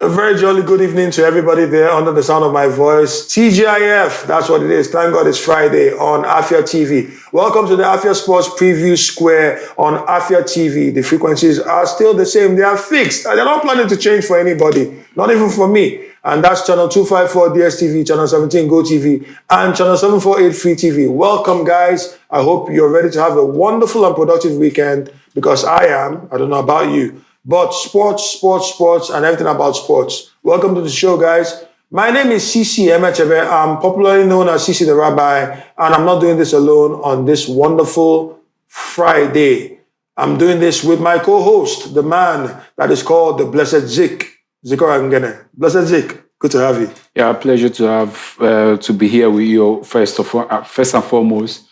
A very jolly good evening to everybody there under the sound of my voice. TGIF, that's what it is. Thank God it's Friday on Afia TV. Welcome to the Afia Sports Preview Square on Afia TV. The frequencies are still the same. They are fixed. They're not planning to change for anybody, not even for me. And that's channel 254 DSTV, channel 17 GoTV, and channel 748 Free TV. Welcome, guys. I hope you're ready to have a wonderful and productive weekend because I am. I don't know about you. But sports, and everything about sports. Welcome to the show, guys. My name is Sisi Emechebe. I'm popularly known as Sisi the Rabbi, and I'm not doing this alone on this wonderful Friday. I'm doing this with my co-host, the man that is called the Blessed Zik. Zikorangene. Blessed Zik, good to have you. Yeah, pleasure to have to be here with you first and foremost.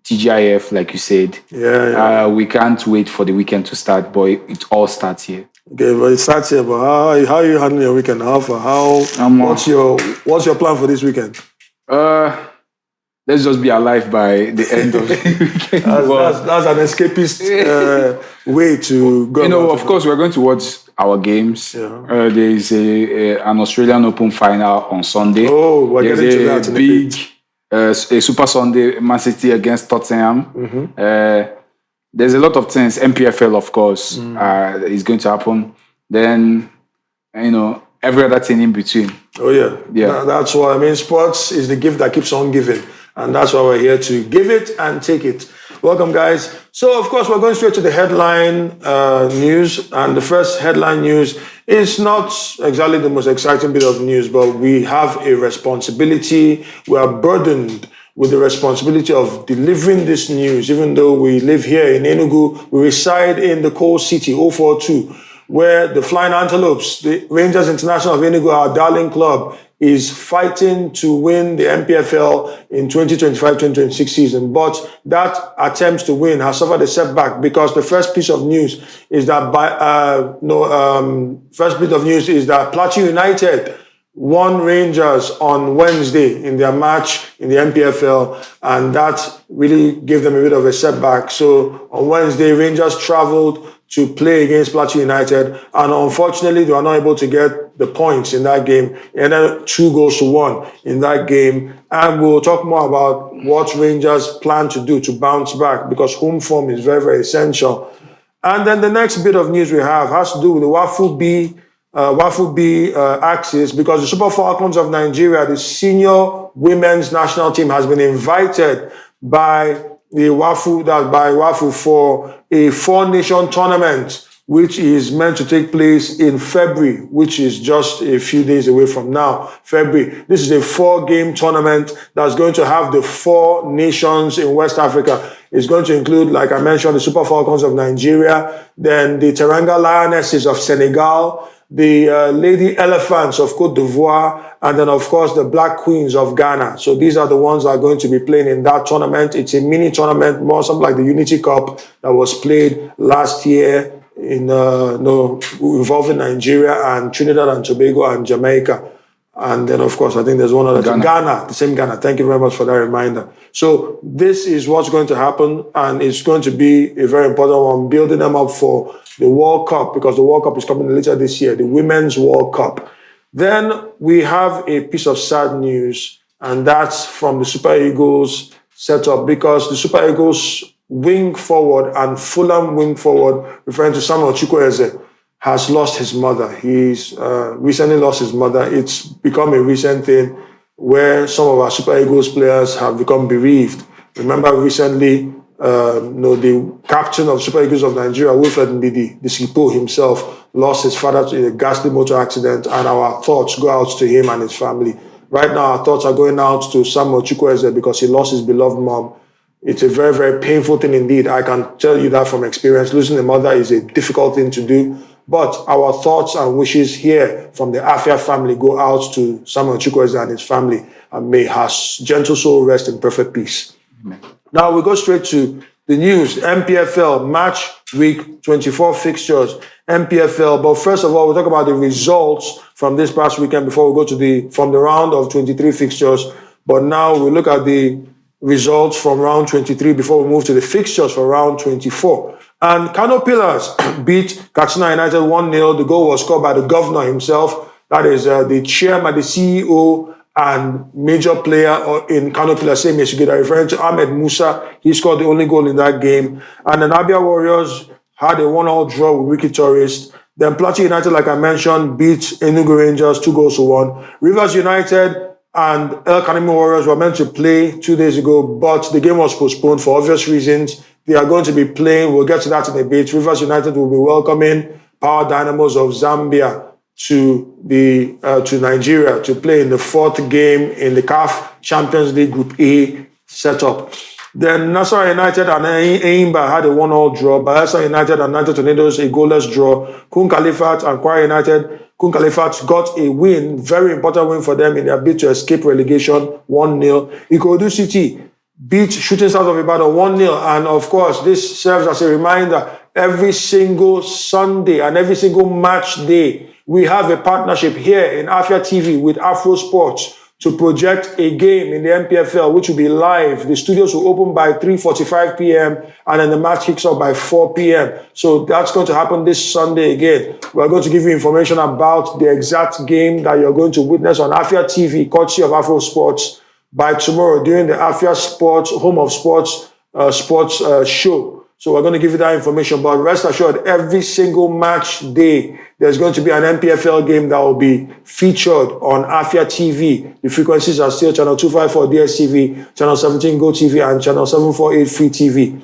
TGIF, like you said. Yeah. We can't wait for the weekend to start, but it all starts here. Okay, but it starts here. But how are you handling your weekend? What's your plan for this weekend? Let's just be alive by the end of the weekend. That's an escapist way to go. You know, of course, we're going to watch our games. Yeah. There is an Australian Open final on Sunday. Oh, we're getting to that in big. A Super Sunday, Man City against Tottenham. Mm-hmm. There's a lot of things. Npfl, of course, is going to happen. Then, every other thing in between. Oh, yeah. That's what I mean. Sports is the gift that keeps on giving. And that's why we're here to give it and take it. Welcome, guys. So, of course, we're going straight to the headline news. And the first headline news is not exactly the most exciting bit of news, but we have a responsibility. We are burdened with the responsibility of delivering this news, even though we live here in Enugu. We reside in the Côte city, 042, where the Flying Antelopes, the Rangers International of Enugu, our darling club, is fighting to win the Npfl in 2025-2026 season. But that attempt to win has suffered a setback because the first piece of news is that Plateau United won Rangers on Wednesday in their match in the Npfl, and that really gave them a bit of a setback. So on Wednesday, Rangers traveled to play against Plateau United, and unfortunately, they were not able to get the points in that game. And then 2-1 in that game. And we'll talk more about what Rangers plan to do to bounce back because home form is very, very essential. And then the next bit of news we have has to do with the Wafu B axis because the Super Falcons of Nigeria, the senior women's national team, has been invited by Wafu for a 4-nation tournament, which is meant to take place in February, which is just a few days away from now, February. This is a 4-game tournament that's going to have the 4 nations in West Africa. It's going to include, like I mentioned, the Super Falcons of Nigeria, then the Teranga Lionesses of Senegal, the Lady Elephants of Côte d'Ivoire, and then, of course, the Black Queens of Ghana. So these are the ones that are going to be playing in that tournament. It's a mini tournament, more something like the Unity Cup that was played last year involving Nigeria and Trinidad and Tobago and Jamaica. And then, of course, I think there's one other thing. Ghana, the same Ghana. Thank you very much for that reminder. So this is what's going to happen, and it's going to be a very important one, building them up for the World Cup, because the World Cup is coming later this year, the Women's World Cup. Then we have a piece of sad news, and that's from the Super Eagles setup, because the Super Eagles wing forward and Fulham wing forward, referring to Samuel Chukwueze, has lost his mother. He's recently lost his mother. It's become a recent thing where some of our Super Eagles players have become bereaved. Remember recently, the captain of Super Eagles of Nigeria, Wilfred Ndidi, the Sipo himself, lost his father to a ghastly motor accident, and our thoughts go out to him and his family. Right now, our thoughts are going out to Samuel Chukwueze because he lost his beloved mom. It's a very, very painful thing indeed. I can tell you that from experience. Losing a mother is a difficult thing to do. But our thoughts and wishes here from the Afia family go out to Samuel Chukwueze and his family, and may his gentle soul rest in perfect peace. Amen. Now we go straight to the news. Npfl match week 24 fixtures. Npfl. But first of all, we'll talk about the results from this past weekend before we go to from the round of 23 fixtures. But now we look at the results from round 23 before we move to the fixtures for round 24. And Kano Pillars beat Katsina United 1-0. The goal was scored by the governor himself. That is the chairman, the CEO, and major player in Kano Pillars, same as you get referring to Ahmed Musa. He scored the only goal in that game. And the Abia Warriors had a 1-1 draw with Wiki Tourist. Then Plateau United, like I mentioned, beat Enugu Rangers 2-1. Rivers United and El Kanemi Warriors were meant to play 2 days ago, but the game was postponed for obvious reasons. They are going to be playing. We'll get to that in a bit. Rivers United will be welcoming Power Dynamos of Zambia to Nigeria to play in the 4th game in the CAF Champions League Group A setup. Then Nassau United and Eimba had a 1-1 draw. Bayelsa United and Niger Tornadoes a goalless draw. Kun Khalifat and Kwara United. Kun Khalifat got a win, very important win for them in their bid to escape relegation, 1-0. Ikorodu City beat Shooting Stars of Ibadan 1-0. And of course, this serves as a reminder, every single Sunday and every single match day, we have a partnership here in Afia TV with Afro Sports to project a game in the Npfl, which will be live. The studios will open by 3:45 p.m. and then the match kicks off by 4 p.m. So that's going to happen this Sunday again. We're going to give you information about the exact game that you're going to witness on Afia TV, courtesy of Afro Sports, by tomorrow during the Afia Sports Home of Sports show. So we're going to give you that information, but rest assured, every single match day, there's going to be an Npfl game that will be featured on Afia TV. The frequencies are still channel 254 DSTV, channel 17 Go TV, and channel 748 Free TV.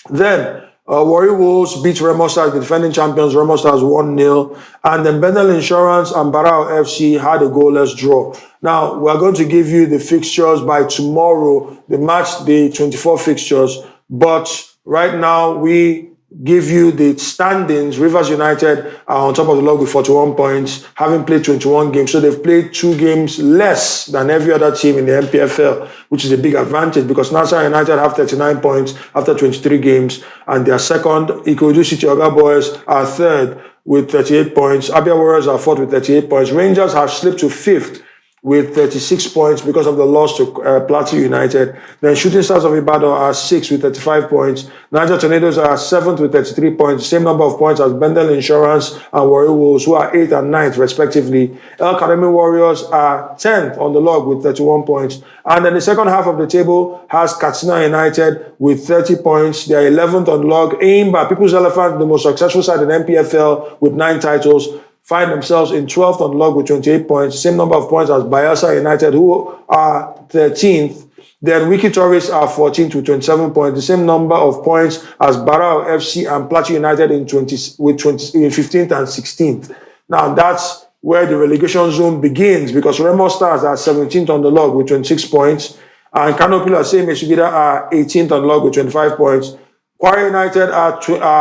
Then, Warri Wolves beat Remo Stars, the defending champions. Remo Stars 1-0. And then Bendel Insurance and Barao FC had a goalless draw. Now, we're going to give you the fixtures by tomorrow, the match day 24 fixtures, but right now, we give you the standings. Rivers United are on top of the log with 41 points, having played 21 games. So they've played 2 games less than every other team in the Npfl, which is a big advantage because Nassau United have 39 points after 23 games, and they are second. Ikorodu City Oga Boys are third with 38 points. Abia Warriors are fourth with 38 points. Rangers have slipped to 5th with 36 points because of the loss to Plateau United. Then Shooting Stars of Ibadan are 6th with 35 points. Niger Tornadoes are 7th with 33 points, same number of points as Bendel Insurance and Warri Wolves, who are 8th and 9th respectively. El Kanemi Warriors are 10th on the log with 31 points. And then the second half of the table has Katsina United with 30 points. They are 11th on the log. Eimba, People's Elephant, the most successful side in Npfl with 9 titles, find themselves in 12th on the log with 28 points, same number of points as Bayelsa United, who are 13th. Then Wiki Tourists are 14th with 27 points, the same number of points as Barao FC and Plateau United in 15th and 16th. Now that's where the relegation zone begins because Remo Stars are 17th on the log with 26 points, and Kano Pillars, same as Sugida, are 18th on the log with 25 points. Kwara United are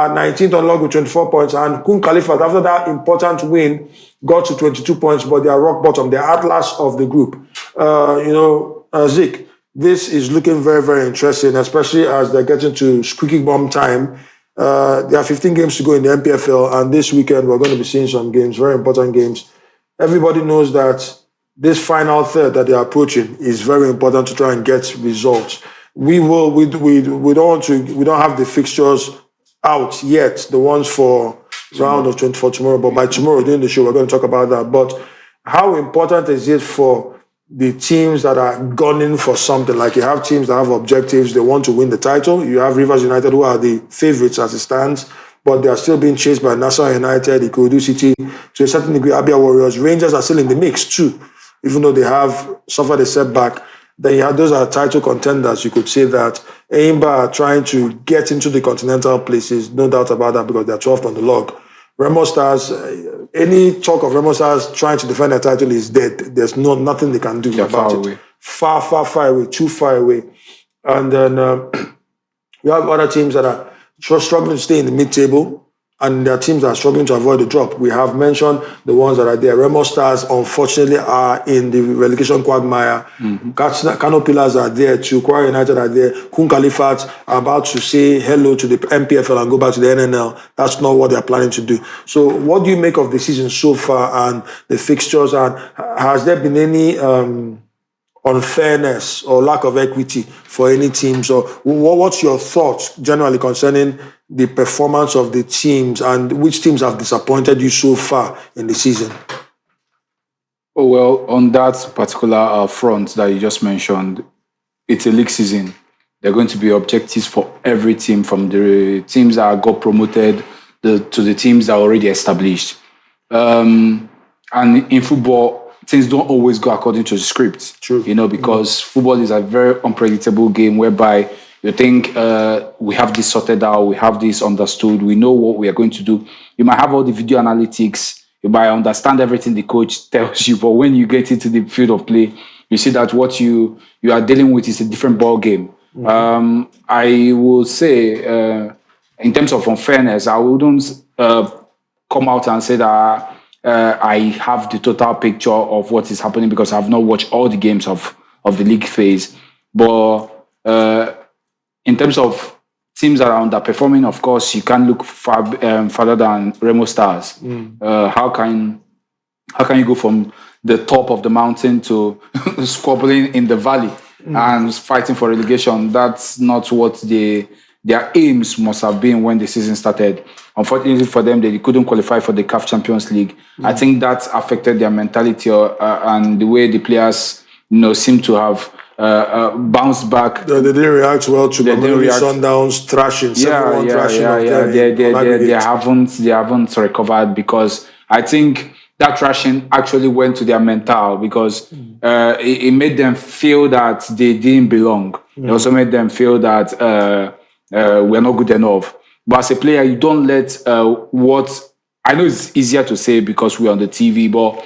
19th on log with 24 points, and Kun Khalifat, after that important win, got to 22 points, but they are rock bottom. They are at last of the group. Zik, this is looking very, very interesting, especially as they're getting to squeaky bomb time. There are 15 games to go in the Npfl, and this weekend we're going to be seeing some games, very important games. Everybody knows that this final third that they're approaching is very important to try and get results. We don't have the fixtures out yet, the ones for round of 24 tomorrow, but by tomorrow during the show we're going to talk about that. But how important is it for the teams that are gunning for something? Like you have teams that have objectives, they want to win the title. You have Rivers United, who are the favorites as it stands, but they are still being chased by Nassau United, Ikorodu City, to a certain degree Abia Warriors. Rangers are still in the mix too, even though they have suffered a setback. Then those are title contenders. You could say that Eimba are trying to get into the continental places, no doubt about that, because they're 12th on the log. Remo Stars, any talk of Remo Stars trying to defend their title is dead. There's nothing they can do about it. Away. Far away, too far away. And then we have other teams that are struggling to stay in the mid-table, and there are teams that are struggling to avoid the drop. We have mentioned the ones that are there. Remo Stars, unfortunately, are in the relegation quagmire. Kano Pillars are there too. Kwara United are there. Kun Khalifat are about to say hello to the Npfl and go back to the NNL. That's not what they're planning to do. So what do you make of the season so far and the fixtures? And has there been any unfairness or lack of equity for any teams? Or what's your thoughts generally concerning the performance of the teams and which teams have disappointed you so far in the season? Oh, well, on that particular front that you just mentioned, it's a league season. There are going to be objectives for every team, from the teams that got promoted to the teams that are already established. And in football, things don't always go according to the script. True. Because football is a very unpredictable game whereby you think we have this sorted out, we have this understood, we know what we are going to do. You might have all the video analytics, you might understand everything the coach tells you, but when you get into the field of play, you see that what you are dealing with is a different ball game. I will say, in terms of unfairness, I wouldn't come out and say that I have the total picture of what is happening because I've not watched all the games of the league phase. But in terms of teams that are underperforming, of course, you can't look further than Remo Stars. How can you go from the top of the mountain to squabbling in the valley and fighting for relegation? That's not what their aims must have been when the season started. Unfortunately for them, they couldn't qualify for the CAF Champions League. I think that affected their mentality and the way the players, seem to have bounced back. They didn't react well to Sundowns thrashing. They haven't recovered, because I think that thrashing actually went to their mental, because it made them feel that they didn't belong. It also made them feel that we're not good enough. But as a player, you don't let what, I know it's easier to say because we're on the TV, but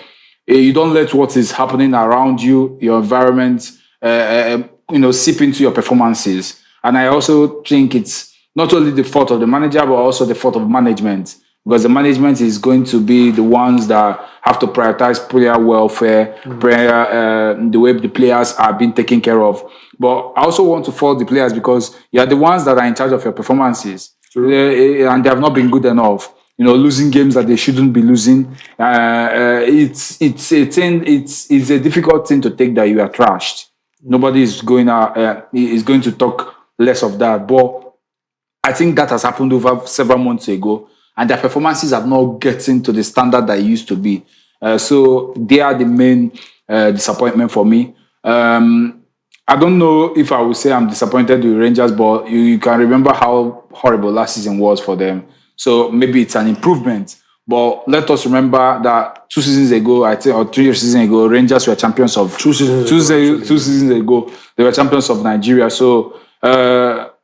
you don't let what is happening around you, your environment, seep into your performances. And I also think it's not only the fault of the manager, but also the fault of management, because the management is going to be the ones that have to prioritize player welfare, the way the players are being taken care of. But I also want to fault the players because you are the ones that are in charge of your performances. And they have not been good enough. Losing games that they shouldn't be losing. It's a difficult thing to take that you are trashed. Nobody is going to talk less of that. But I think that has happened over several months ago, and their performances are not getting to the standard that it used to be. So they are the main disappointment for me. I don't know if I would say I'm disappointed with Rangers, but you can remember how horrible last season was for them. So maybe it's an improvement. But let us remember that 2 seasons ago, I think, or 3 seasons ago, Rangers were champions of 2 seasons ago. They were champions of Nigeria. So, but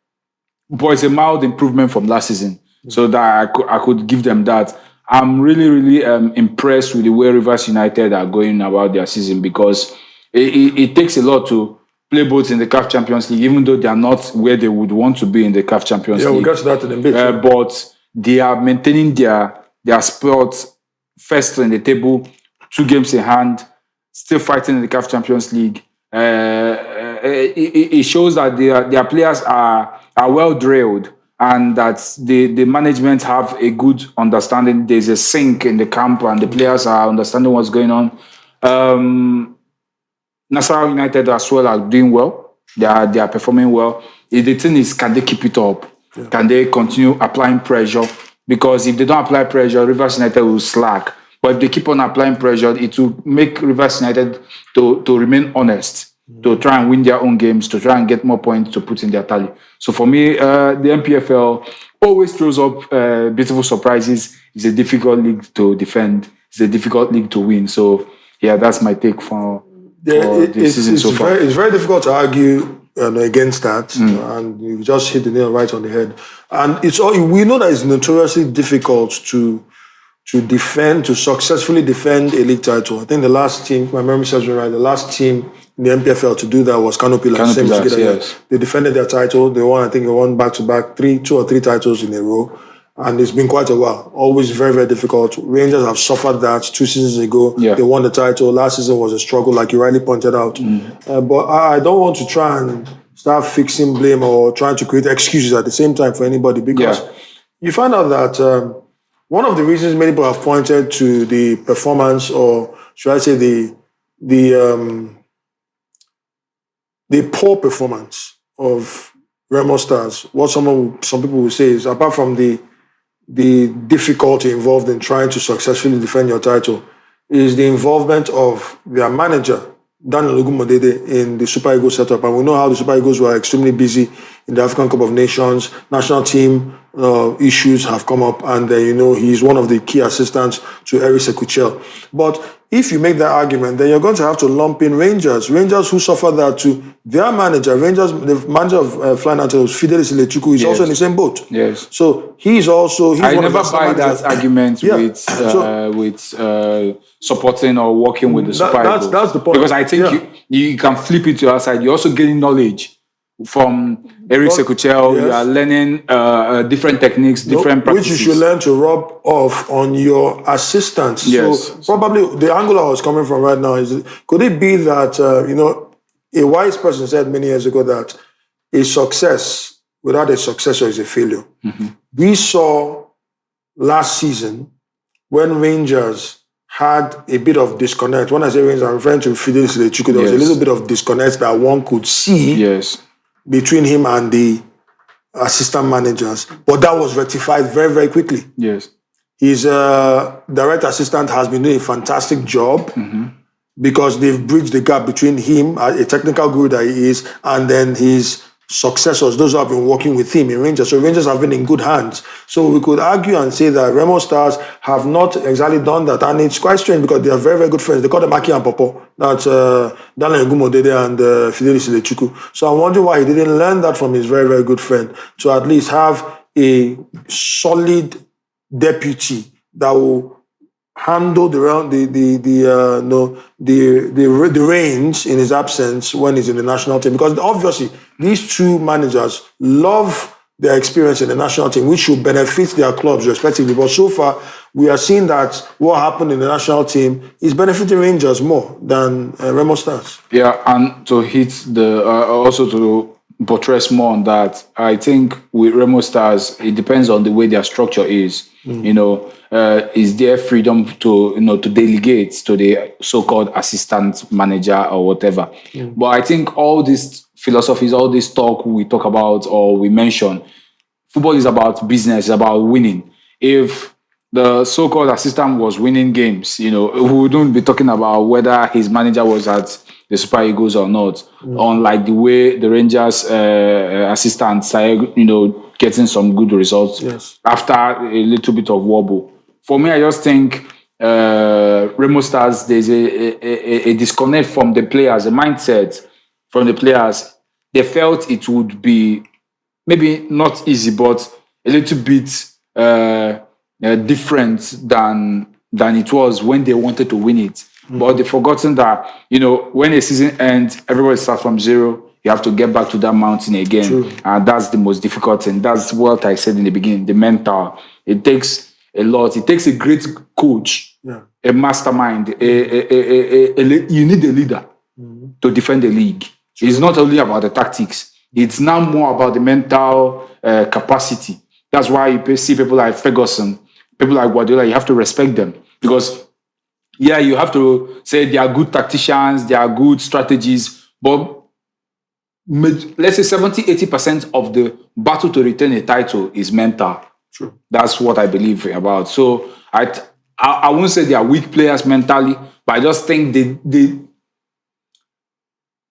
it's a mild improvement from last season. So that I could give them that. I'm really, really impressed with the way Rivers United are going about their season, because it takes a lot to play both in the CAF Champions League, even though they are not where they would want to be in the CAF Champions League. Yeah, we'll get to that in a bit. But they are maintaining their spot first in the table, 2 games in hand, still fighting in the CAF Champions League. It shows that their players are well drilled, and that the management have a good understanding. There's a sync in the camp, and the players are understanding what's going on. Nasarawa United as well are doing well. They are performing well. The thing is, can they keep it up? Yeah. Can they continue applying pressure? Because if they don't apply pressure, Rivers United will slack. But if they keep on applying pressure, it will make Rivers United to remain honest, to try and win their own games, to try and get more points to put in their tally. So for me, the Npfl always throws up beautiful surprises. It's a difficult league to defend. It's a difficult league to win. So yeah, that's my take for this season so far. It's very difficult to argue against that, and you just hit the nail right on the head. And we know that it's notoriously difficult to successfully defend a league title. I think the last team, my memory serves me right, the last team in the Npfl to do that was Kano Pillars. Yes. They defended their title. They won back-to-back 2 or 3 titles in a row. And it's been quite a while. Always very, very difficult. Rangers have suffered that 2 seasons ago. Yeah. They won the title. Last season was a struggle, like you rightly pointed out. But I don't want to try and start fixing blame or trying to create excuses at the same time for anybody, because you find out that one of the reasons many people have pointed to the performance, or should I say the the poor performance of Remo Stars, what some people will say is, apart from the difficulty involved in trying to successfully defend your title, is the involvement of their manager, Daniel Ogumodede, in the Super Eagles setup. And we know how the Super Eagles were extremely busy in the African Cup of Nations. National team issues have come up, and he's one of the key assistants to Eric Sekuchel. But if you make that argument, then you're going to have to lump in Rangers who suffered that to their manager. The manager of Flying Antelopes, Fidelis Ilechukwu, is also in the same boat. Yes. So I never buy that argument with supporting or working with the Super Eagles. That's the point. Because I think you can flip it to your side. You're also getting knowledge from Eric Sekuchel. Yes. You are learning different techniques, different practices. Which you should learn to rub off on your assistants. Yes. So probably the angle I was coming from right now is, could it be that, a wise person said many years ago that a success without a successor is a failure. Mm-hmm. We saw last season when Rangers had a bit of disconnect. When I say Rangers, I'm referring to Fidelis Ilechukwu. There was a little bit of disconnect that one could see between him and the assistant managers. But that was rectified very, very quickly. Yes. His direct assistant has been doing a fantastic job because they've bridged the gap between him, a technical guru that he is, and then his successors, those who have been working with him in Rangers. So Rangers have been in good hands. So we could argue and say that Remo Stars have not exactly done that. And it's quite strange because they are very, very good friends. They call them Aki and Popo. That's Daniel Ogumodede and Fidelis Ilechukwu. So I'm wondering why he didn't learn that from his very, very good friend, to at least have a solid deputy that will handle the reins in his absence when he's in the national team. Because obviously, these two managers love their experience in the national team, which should benefit their clubs respectively. But so far, we are seeing that what happened in the national team is benefiting Rangers more than Remo Stars. Yeah, and to hit also to buttress more on that, I think with Remo Stars, it depends on the way their structure is. Is there freedom to delegate to the so-called assistant manager or whatever? But I think all these philosophies, all this talk we talk about or we mention, football is about business, it's about winning. If the so-called assistant was winning games, we wouldn't be talking about whether his manager was at the Super Eagles or not. Unlike the way the Rangers assistant started, getting some good results after a little bit of wobble. For me, I just think Remo Stars, there's a disconnect from the players, a mindset from the players. They felt it would be maybe not easy, but a little bit different than it was when they wanted to win it. But they've forgotten that, when a season ends, everybody starts from zero. You have to get back to that mountain again. True. And that's the most difficult thing. That's what I said in the beginning, the mental. It takes a lot. It takes a great coach, a mastermind. You need a leader to defend the league. True. It's not only about the tactics. It's now more about the mental capacity. That's why you see people like Ferguson, people like Guardiola, you have to respect them. Because, you have to say they are good tacticians, they are good strategies, but let's say 70-80% of the battle to retain a title is mental. True. That's what I believe about. So I won't say they are weak players mentally, but I just think they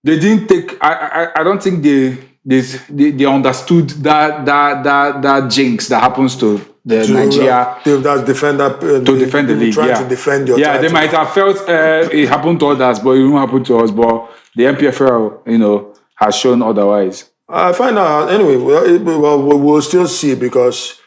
didn't take. I don't think they understood that jinx that happens to the Nigeria. That's defend the league. Trying to defend your title. They might have felt it happened to others, but it won't happen to us. But the Npfl, has shown otherwise. I find out anyway. We'll still see, because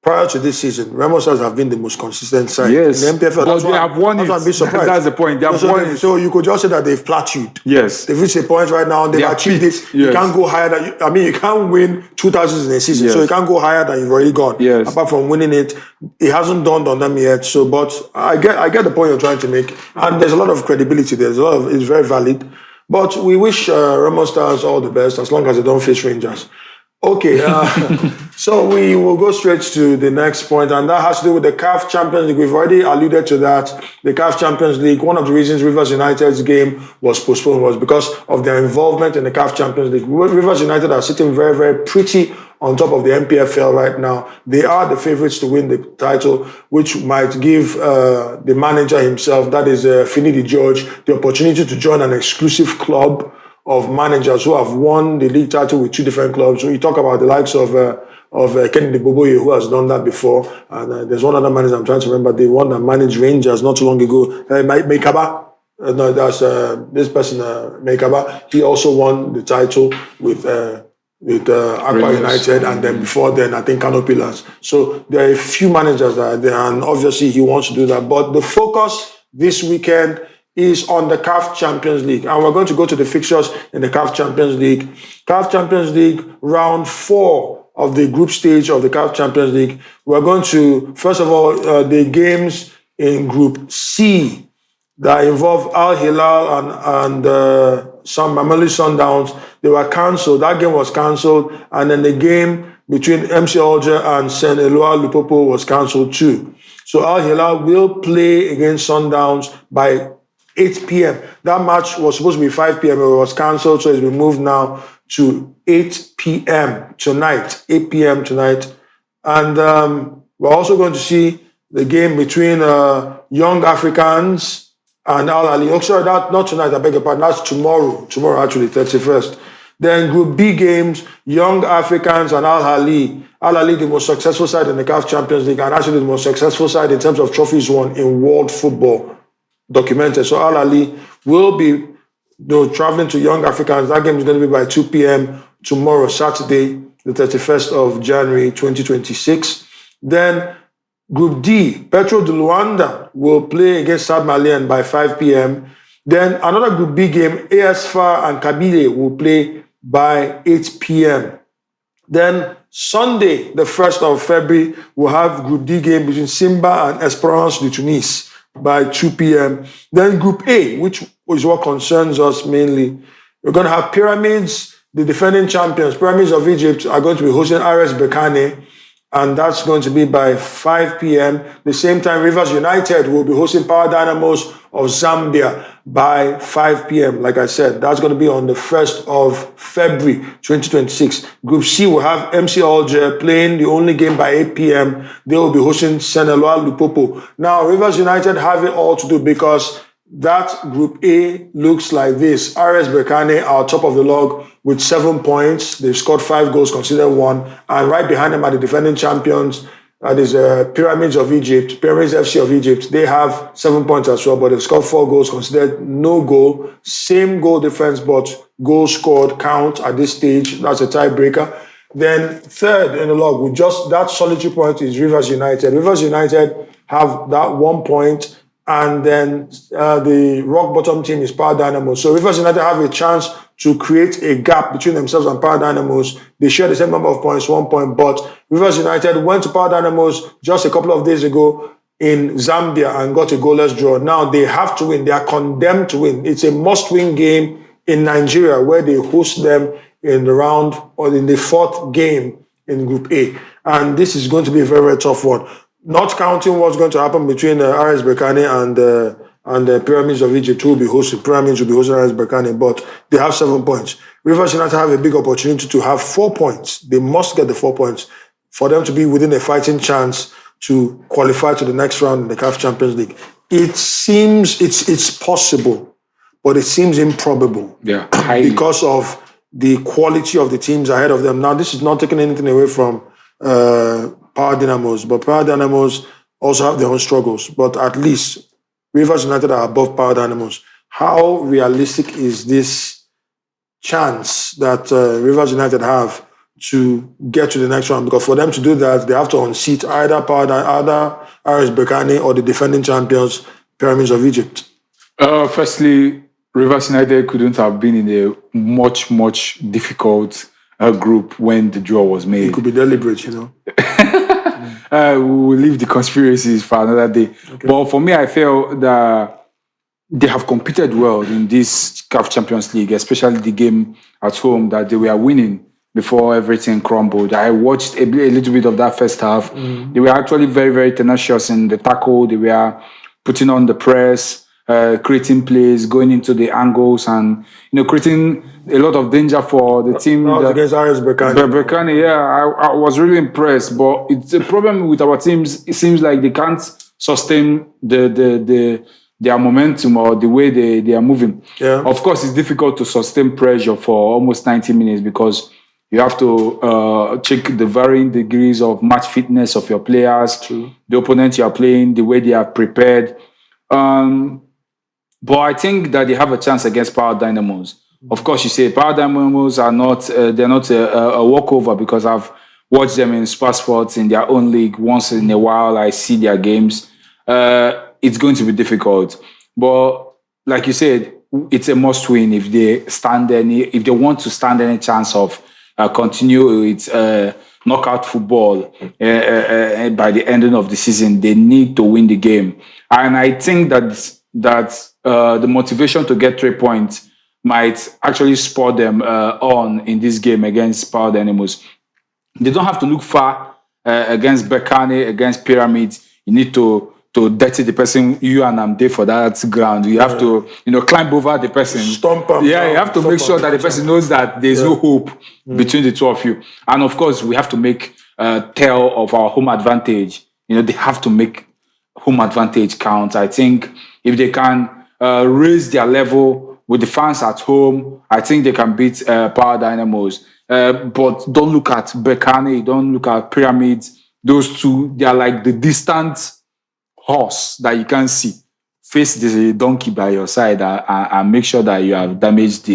prior to this season, Remo Stars have been the most consistent side in the Npfl. But they have won it. That's the point. They have won it. So you could just say that they've plateaued. Yes. They've reached a point right now. They've achieved it. Yes. You can't go higher than. You can't win 2 titles in a season. So you can't go higher than you've already gone. Yes. Apart from winning it, it hasn't dawned on them yet. So, but I get the point you're trying to make, and there's a lot of credibility there. It's very valid. But we wish Remo Stars all the best, as long as they don't face Rangers. Okay. So we will go straight to the next point, and that has to do with the CAF Champions League. We've already alluded to that. The CAF Champions League, one of the reasons Rivers United's game was postponed was because of their involvement in the CAF Champions League. Rivers United are sitting very, very pretty on top of the Npfl right now. They are the favourites to win the title, which might give the manager himself, that is Finidi George, the opportunity to join an exclusive club of managers who have won the league title with two different clubs. So you talk about the likes of Kennedy Boboye, who has done that before. And there's one other manager I'm trying to remember, the one that managed Rangers not too long ago, Mekaba. No, that's this person, Mekaba. He also won the title with Aqua United, and then before then, I think Kano Pillars. So there are a few managers that are there, and obviously he wants to do that. But the focus this weekend is on the CAF Champions League. And we're going to go to the fixtures in the CAF Champions League. CAF Champions League, round 4 of the group stage of the CAF Champions League. We're going to, first of all, the games in Group C that involve Al Hilal and Mamelodi Sundowns. They were cancelled. That game was cancelled. And then the game between MC Alger and Senegal Lupopo was cancelled too. So Al Hilal will play against Sundowns by 8 p.m. That match was supposed to be 5 p.m. It was cancelled, so it's been moved now to 8 p.m. tonight. 8 p.m. tonight. And we're also going to see the game between Young Africans and Al Ali. Oh, sorry, not tonight, I beg your pardon. That's tomorrow. Tomorrow, actually, 31st. Then Group B games, Young Africans and Al Ali. Al Ali, the most successful side in the CAF Champions League, and actually the most successful side in terms of trophies won in world football. Documented. So Al Ali will be traveling to Young Africans. That game is going to be by 2 p.m. tomorrow, Saturday, the 31st of January, 2026. Then Group D, Petro de Luanda will play against Stade Malien by 5 p.m. Then another Group B game, AS FAR and Kabile will play by 8 p.m. Then Sunday, the 1st of February, we'll have Group D game between Simba and Esperance de Tunis by 2 p.m. Then Group A, which is what concerns us mainly, we're going to have Pyramids, the defending champions. Pyramids of Egypt are going to be hosting RS Berkane, and that's going to be by 5 p.m. The same time, Rivers United will be hosting Power Dynamos of Zambia by 5 p.m. Like I said, that's going to be on the 1st of February, 2026. Group C will have MC Alger playing the only game by 8 p.m. They will be hosting Senegal Lupopo. Now, Rivers United have it all to do because that Group A looks like this. RS Berkane are top of the log with 7 points. They've scored 5 goals, conceded 1. And right behind them are the defending champions. That is Pyramids of Egypt, Pyramids FC of Egypt. They have 7 points as well, but they've scored 4 goals, considered no goal. Same goal difference, but goals scored count at this stage. That's a tiebreaker. Then third in the log, with just that solitary point, is Rivers United. Rivers United have that 1 point, and then the rock bottom team is Power Dynamos. So Rivers United have a chance to create a gap between themselves and Power Dynamos. They share the same number of points, 1 point, but Rivers United went to Power Dynamos just a couple of days ago in Zambia and got a goalless draw. Now they have to win. They are condemned to win. It's a must-win game in Nigeria, where they host them in the round or in the 4th game in Group A. And this is going to be a very, very tough one. Not counting what's going to happen between RS Berkane and the Pyramids of Egypt, who will be hosting. Pyramids will be hosting RS Berkane, but they have 7 points. Rivers United have a big opportunity to have 4 points. They must get the 4 points for them to be within a fighting chance to qualify to the next round in the CAF Champions League. It seems it's possible, but it seems improbable. Yeah, because of the quality of the teams ahead of them. Now, this is not taking anything away from Power Dynamos, but Power Dynamos also have their own struggles. But at least Rivers United are above Power Dynamos. How realistic is this chance that Rivers United have to get to the next round? Because for them to do that, they have to unseat either RS Berkane or the defending champions, Pyramids of Egypt. Firstly, Rivers United couldn't have been in a much, much difficult group when the draw was made. It could be deliberate, you know. We will leave the conspiracies for another day. Okay. But for me, I feel that they have competed well in this CAF Champions League, especially the game at home that they were winning before everything crumbled. I watched a little bit of that first half. They were actually very, very tenacious in the tackle. They were putting on the press, creating plays, going into the angles, and creating a lot of danger for the team. That was against RS Berkane. Berkane, yeah, I was really impressed. But it's a problem with our teams. It seems like they can't sustain their momentum or the way they are moving. Yeah. Of course, it's difficult to sustain pressure for almost 90 minutes because you have to check the varying degrees of match fitness of your players, the opponent you are playing, the way they are prepared. But I think that they have a chance against Power Dynamos. Of course, you say Power Dynamos are not they're not a walkover because I've watched them in Super Sports in their own league once in a while. I see their games. It's going to be difficult, but like you said, it's a must win if they want to stand any chance of continue with knockout football by the ending of the season. They need to win the game, and I think that the motivation to get 3 points might actually spur them on in this game against Power Dynamos. They don't have to look far against Berkane, against Pyramids. You need to dirty the person. You and I'm there for that ground. You have to, climb over the person. Stomp him. Yeah, you have to make sure that the person knows that there's no hope between the two of you. And of course, we have to make tell of our home advantage. They have to make home advantage count. I think if they can raise their level with the fans at home, I think they can beat Power Dynamos. But don't look at Berkane, don't look at Pyramids. Those two, they are like the distant horse that you can't see. Face the donkey by your side and make sure that you have damaged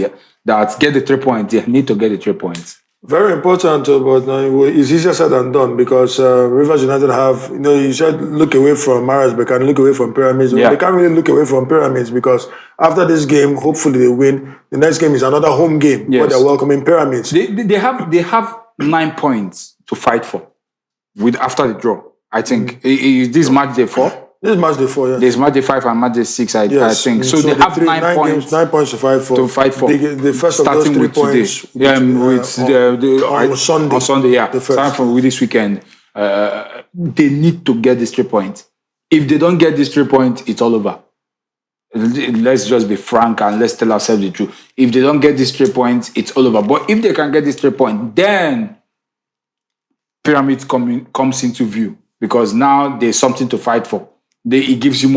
that get the 3 points. They need to get the 3 points. Very important, but it's easier said than done because Rivers United have, you said look away from Maras, but can look away from Pyramids. Yeah. They can't really look away from Pyramids because after this game, hopefully they win. The next game is another home game where they're welcoming Pyramids. They have 9 points to fight for after the draw. I think this match day 4. This is match day 4, yeah. There's match day 5 and match day 6, I think. So they have 9 points. 9 points to fight for. The first of those 3 points. Today. On Sunday. On Sunday, yeah. Starting from this weekend. They need to get these 3 points. If they don't get these 3 points, it's all over. Let's just be frank and let's tell ourselves the truth. If they don't get these 3 points, it's all over. But if they can get these 3 points, then Pyramid comes into view because now there's something to fight for. It gives you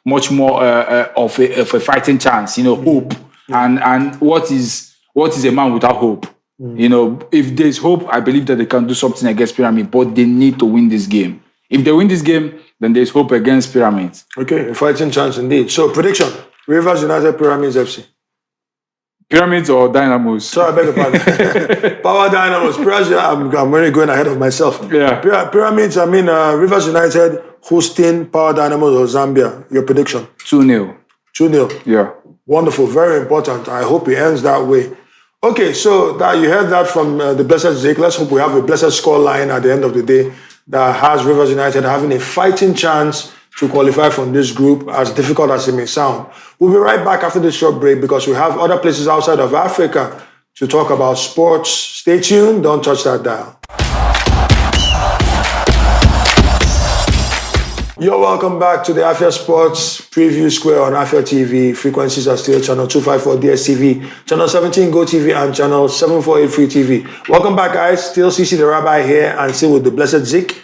much more of a fighting chance, hope. And what is a man without hope? If there's hope, I believe that they can do something against Pyramid, but they need to win this game. If they win this game, then there's hope against Pyramids. Okay, a fighting chance indeed. So prediction: Rivers United, Pyramids FC. Pyramids or Dynamos? Sorry, I beg your pardon. Power Dynamos. I'm really going ahead of myself. Yeah. Pyramids, Rivers United hosting Power Dynamos or Zambia. Your prediction? 2-0. 2-0. Yeah. Wonderful. Very important. I hope it ends that way. Okay, so that you heard that from the Blessed Zeke. Let's hope we have a blessed score line at the end of the day that has Rivers United having a fighting chance to qualify from this group, as difficult as it may sound. We'll be right back after this short break because we have other places outside of Africa to talk about sports. Stay tuned. Don't touch that dial. You're welcome back to the Afia Sports Preview Square on Afia TV. Frequencies are still channel 254 DSTV, channel 17 GoTV, and channel 748 Free TV. Welcome back, guys. Still CC the Rabbi here and still with the Blessed Zik.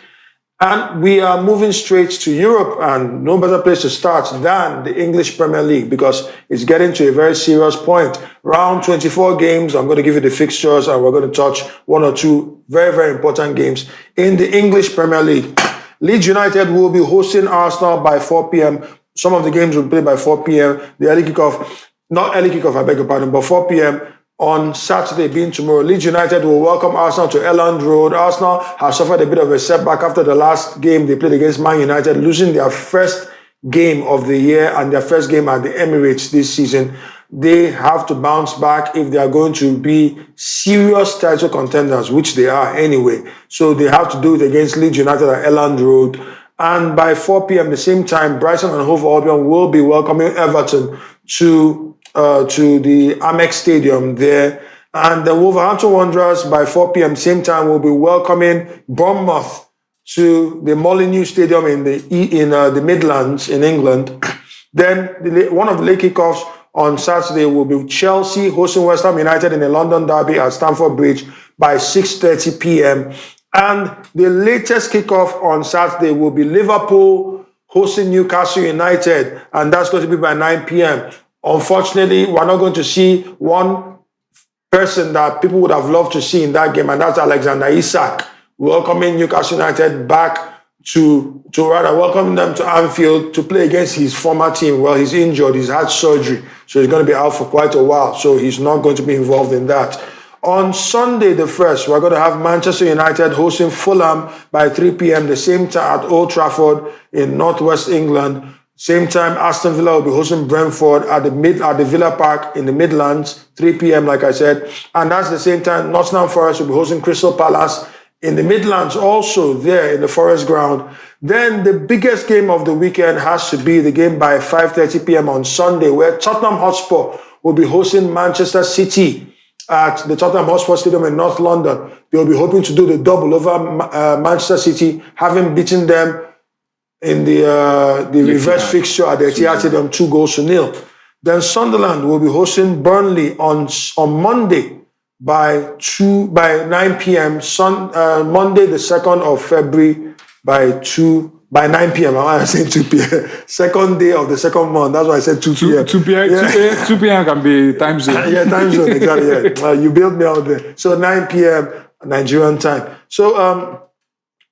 And we are moving straight to Europe, and no better place to start than the English Premier League because it's getting to a very serious point. Round 24 games, I'm going to give you the fixtures and we're going to touch one or two very, very important games in the English Premier League. Leeds United will be hosting Arsenal by 4 p.m. Some of the games will play by 4 p.m. The early kickoff, not early kickoff, I beg your pardon, but 4 p.m. on Saturday, being tomorrow. Leeds United will welcome Arsenal to Elland Road. Arsenal has suffered a bit of a setback after the last game they played against Man United, losing their first game of the year and their first game at the Emirates this season. They have to bounce back if they are going to be serious title contenders, which they are anyway. So they have to do it against Leeds United at Elland Road. And by 4 p.m. the same time, Brighton and Hove Albion will be welcoming Everton to the Amex Stadium there. And the Wolverhampton Wanderers by 4 p.m. same time will be welcoming Bournemouth to the Molineux Stadium in the Midlands in England. Then one of the late kickoffs on Saturday will be Chelsea hosting West Ham United in the London derby at Stamford Bridge by 6:30 p.m. And the latest kickoff on Saturday will be Liverpool hosting Newcastle United, and that's going to be by 9 p.m. Unfortunately, we're not going to see one person that people would have loved to see in that game, and that's Alexander Isak, welcoming Newcastle United back to rather welcoming them to Anfield to play against his former team. Well, he's injured, he's had surgery, so he's going to be out for quite a while, so he's not going to be involved in that. On Sunday the 1st, we're going to have Manchester United hosting Fulham by 3 p.m. the same time at Old Trafford in northwest England. Same time, Aston Villa will be hosting Brentford at the Villa Park in the Midlands, 3 p.m. like I said. And that's the same time Nottingham Forest will be hosting Crystal Palace in the Midlands, also there in the Forest Ground. Then the biggest game of the weekend has to be the game by 5:30 p.m. on Sunday, where Tottenham Hotspur will be hosting Manchester City at the Tottenham Hotspur Stadium in North London. They'll be hoping to do the double over Manchester City, having beaten them in the reverse fixture at the Etihad Stadium 2-0. Then Sunderland will be hosting Burnley on Monday by 9 p.m. Monday the 2nd of February by 9 p.m. I said 2 p.m. Second day of the second month. That's why I said 2 p.m. 2 p.m. Yeah. 2 p.m. can be time zone. Yeah, time zone, exactly. Yeah. You built me out there. So 9 p.m. Nigerian time. So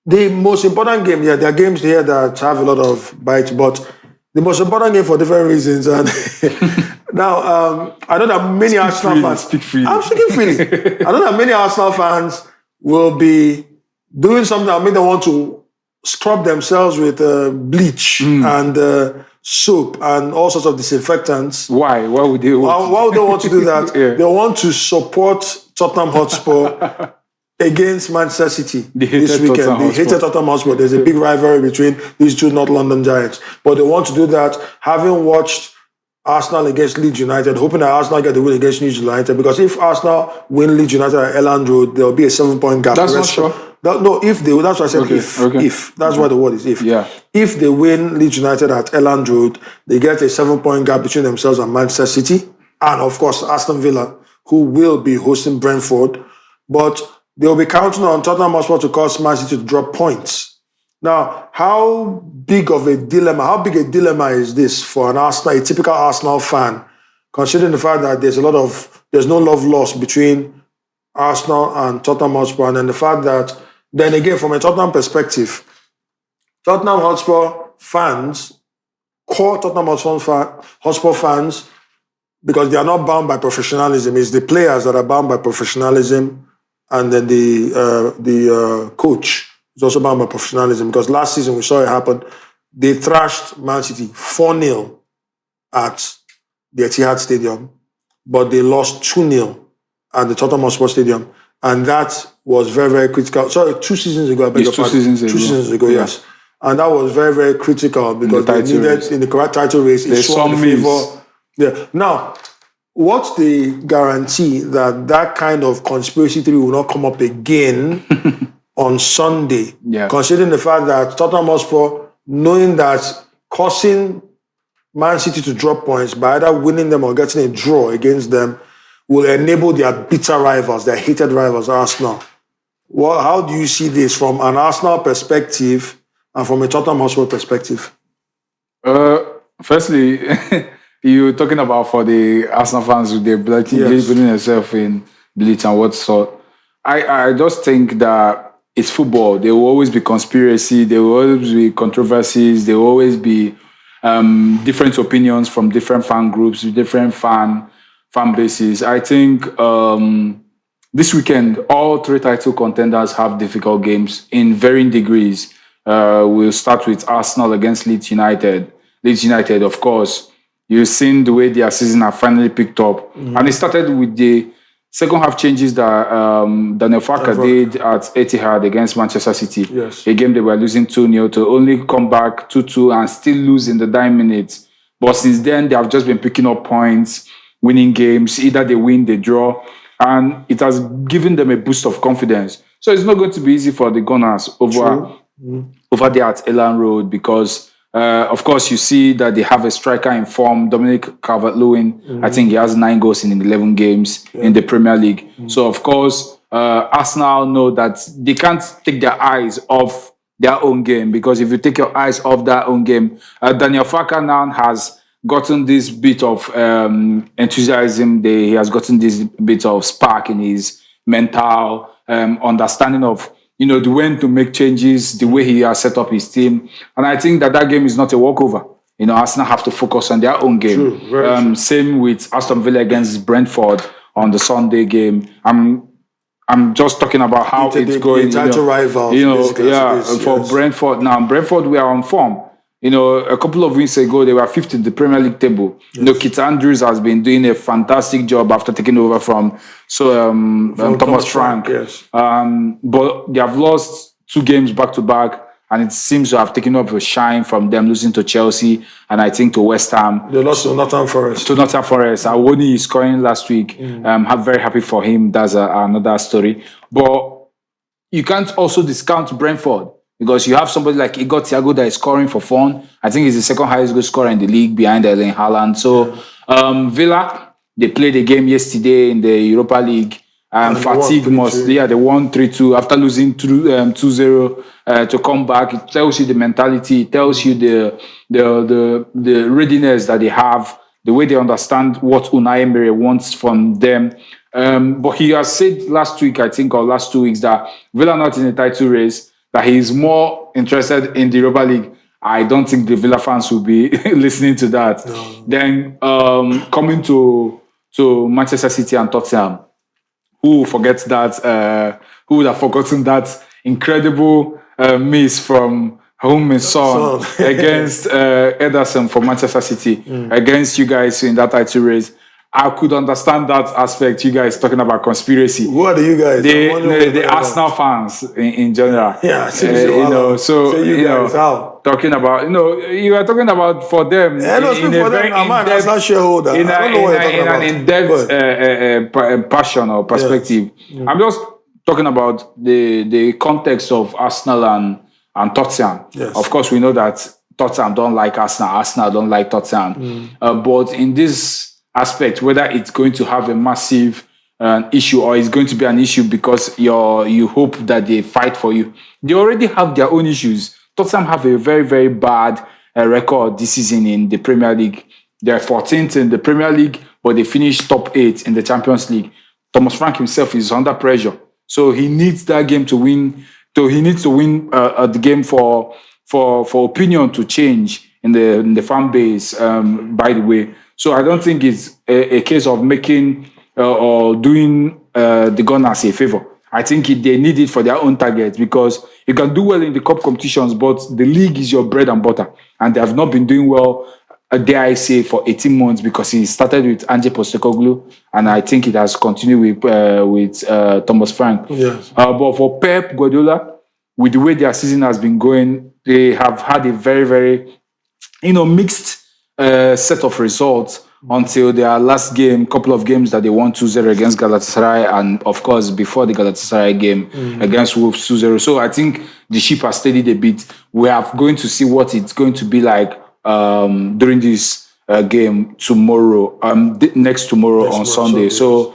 the most important game, there are games here that have a lot of bites, but the most important game for different reasons. And now, I know that many Arsenal fans... Speak freely. I'm speaking freely. I know that many Arsenal fans will be doing something that will make them want to scrub themselves with bleach and soap and all sorts of disinfectants. Why? Why would they want to do that? Yeah. They want to support Tottenham Hotspur against Manchester City this weekend. They hated Tottenham Hotspur. There's a big rivalry between these two North London giants. But they want to do that, having watched Arsenal against Leeds United, hoping that Arsenal get the win against Leeds United. Because if Arsenal win Leeds United at Elland Road, there will be a 7-point gap. That's not sure. No, if they, that's what I said. If that's what the word is. If they win Leeds United at Elland Road, they get a 7-point gap between themselves and Manchester City, and of course Aston Villa, who will be hosting Brentford. But they'll be counting on Tottenham Hotspur to cause Man City to drop points. Now, how big a dilemma is this for a typical Arsenal fan, considering the fact that there's no love lost between Arsenal and Tottenham Hotspur, and then the fact that, then again, from a Tottenham perspective, Tottenham Hotspur fans, core Tottenham Hotspur fans, because they are not bound by professionalism, it's the players that are bound by professionalism, and then the coach is also bound by professionalism, because last season we saw it happen. They thrashed Man City 4-0 at the Etihad Stadium, but they lost 2-0 at the Tottenham Hotspur Stadium, and that was very, very critical. Sorry, 2 seasons ago, I beg your pardon. 2 seasons ago, yes. And that was very, very critical because they needed, in the correct title race, it swung in favor. Yeah. Now, what's the guarantee that that kind of conspiracy theory will not come up again on Sunday? Yeah. Considering the fact that Tottenham Hotspur, knowing that causing Man City to drop points by either winning them or getting a draw against them will enable their bitter rivals, their hated rivals, Arsenal. Well, how do you see this from an Arsenal perspective and from a Tottenham Hotspur perspective? Firstly, you're talking about for the Arsenal fans with their blood, putting themselves in bleach and what sort. I just think that it's football. There will always be conspiracy. There will always be controversies. There will always be different opinions from different fan groups, different fan bases. I think this weekend, all 3 title contenders have difficult games in varying degrees. We'll start with Arsenal against Leeds United. Leeds United, of course, you've seen the way their season have finally picked up. And it started with the second half changes that Daniel Farke did at Etihad against Manchester City. Yes. A game they were losing 2-0 to only come back 2-2 and still lose in the dying minutes. But since then, they have just been picking up points, winning games. Either they win, they draw. and it has given them a boost of confidence. So it's not going to be easy for the Gunners over there at Elland Road because, of course, you see that they have a striker in form, Dominic Calvert-Lewin. I think he has 9 goals in 11 games in the Premier League. So, of course, Arsenal know that they can't take their eyes off their own game, because if you take your eyes off their own game, Daniel Farke now has gotten this bit of enthusiasm. He has gotten this bit of spark in his mental understanding of, the when to make changes, the way he has set up his team. And I think that game is not a walkover. Arsenal have to focus on their own game. True. Same with Aston Villa against Brentford on the Sunday game. I'm just talking about how it's going. The title rivals. For Brentford. Now, Brentford, we are on form. A couple of weeks ago, they were 5th in the Premier League table. Yes. Kit Andrews has been doing a fantastic job after taking over from Thomas Frank. Yes. But they have lost 2 games back to back, and it seems to have taken up a shine from them losing to Chelsea and I think to West Ham. They lost to Nottingham Forest. Awoni is scoring last week. I'm very happy for him. That's another story. But you can't also discount Brentford, because you have somebody like Igor Thiago that is scoring for fun. I think he's the second highest goal scorer in the league behind Erling Haaland. So Villa, they played a game yesterday in the Europa League. Fatigue they won 3-2 after losing 2-0 to come back. It tells you the mentality. It tells you the readiness that they have, the way they understand what Unai Emery wants from them. But he has said last week, I think, or last 2 weeks, that Villa not in the title race, that he is more interested in the Europa League. I don't think the Villa fans will be listening to that. No. Then coming to Manchester City and Tottenham, who forgets that? Who would have forgotten that incredible miss from Heung-min Son against Ederson for Manchester City against you guys in that title race? I could understand that aspect. You guys talking about conspiracy. What are you guys? The Arsenal fans in general. Yeah, talking about, you are talking about for them. Yeah, in a very in-depth shareholder. In an in-depth passion or perspective. Yeah. I'm just talking about the context of Arsenal and Tottenham. Yes. Of course, we know that Tottenham don't like Arsenal. Arsenal don't like Tottenham. But in this aspect, whether it's going to have a massive issue or it's going to be an issue because you hope that they fight for you. They already have their own issues. Tottenham have a very, very bad record this season in the Premier League. They're 14th in the Premier League, but they finished top 8 in the Champions League. Thomas Frank himself is under pressure. So he needs that game to win. So he needs to win the game for opinion to change in the fan base, by the way. So I don't think it's a case of making or doing the Gunners a favor. I think they need it for their own target, because you can do well in the cup competitions, but the league is your bread and butter. And they have not been doing well, dare I say, for 18 months, because he started with Ange Postecoglou, and I think it has continued with Thomas Frank. Yes. But for Pep Guardiola, with the way their season has been going, they have had a very, very, mixed set of results until their last game, couple of games that they won 2-0 against Galatasaray, and of course before the Galatasaray game against Wolves 2-0. So I think the ship has steadied a bit. We are going to see what it's going to be like during this game tomorrow, next tomorrow on Sunday. So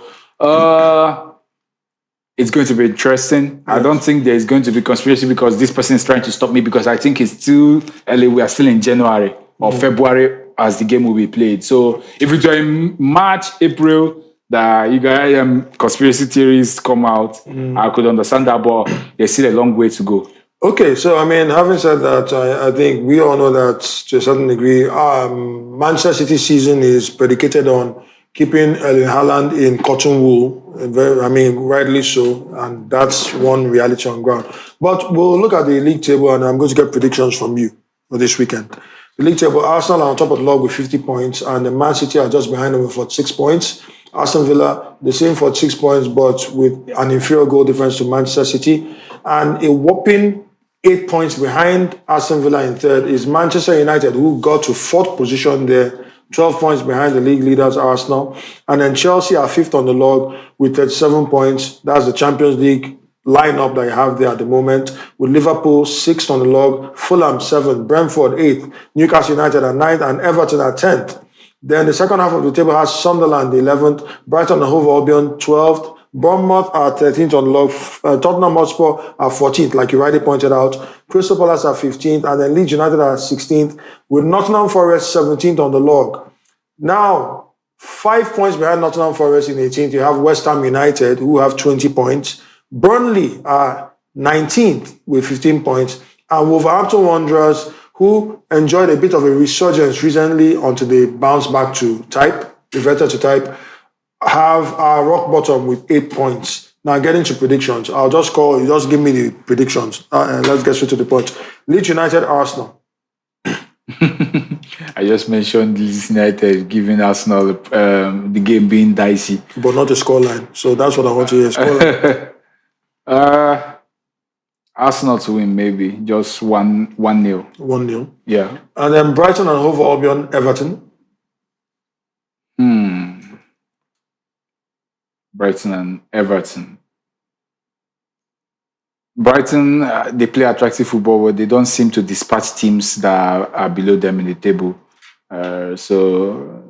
it's going to be interesting. Yes. I don't think there's going to be conspiracy because this person is trying to stop me, because I think it's too early. We are still in January or February as the game will be played. So if it's in March, April, that you guys conspiracy theories come out, I could understand that, but there's still a long way to go. Okay, so having said that, I think we all know that to a certain degree, Manchester City season is predicated on keeping Erling Haaland in cotton wool. Rightly so, and that's one reality on ground. But we'll look at the league table, and I'm going to get predictions from you for this weekend. The league table, Arsenal are on top of the log with 50 points, and the Man City are just behind them with 46 points. Aston Villa, the same 46 points, but with an inferior goal difference to Manchester City. And a whopping 8 points behind Aston Villa in third is Manchester United, who got to 4th position there 12 points behind the league leaders, Arsenal. And then Chelsea are 5th on the log with 37 points. That's the Champions League lineup that you have there at the moment, with Liverpool 6th on the log, Fulham 7th, Brentford 8th, Newcastle United at 9th, and Everton at 10th. Then the second half of the table has Sunderland 11th, Brighton and Hove Albion 12th, Bournemouth are 13th on the log, Tottenham Hotspur are 14th, like you rightly pointed out, Crystal Palace are 15th, and then Leeds United are 16th, with Nottingham Forest 17th on the log. Now, 5 points behind Nottingham Forest in 18th, you have West Ham United, who have 20 points. Burnley are 19th with 15 points, and Wolverhampton Wanderers, who enjoyed a bit of a resurgence recently until they bounced back to type, reverted to type, have rock bottom with 8 points. Now, getting to predictions, I'll just call, you just give me the predictions. Let's get straight to the point. Leeds United, Arsenal. I just mentioned Leeds United giving Arsenal the game being dicey. But not the scoreline. So that's what I want to hear, scoreline. Arsenal to win, maybe. Just 1-0. 1-0. Yeah. And then Brighton and Hove Albion, Everton. Brighton and Everton. Brighton, they play attractive football, but they don't seem to dispatch teams that are below them in the table. So